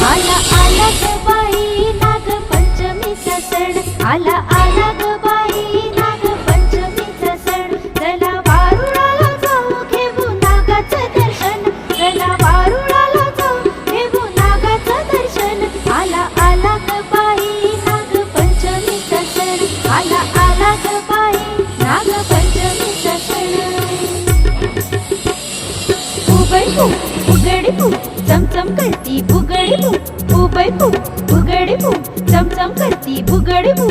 आला आला ग बाई नागपंचमीचा सण, आला आला ग बाई नागपंचमीचा सण. चला वारुळाला जाऊ घेऊ नागाचं दर्शन, चला वारुळाला जाऊ घेऊ नागाचं दर्शन. आला आला ग बाई नागपंचमीचा सण, आला आला ग बाई नागपंचमीचा सण. उबई फू उघडी फू चमचम करती बुगडी फू, उबई फू उघडी फू चमचम करती बुगडी फू.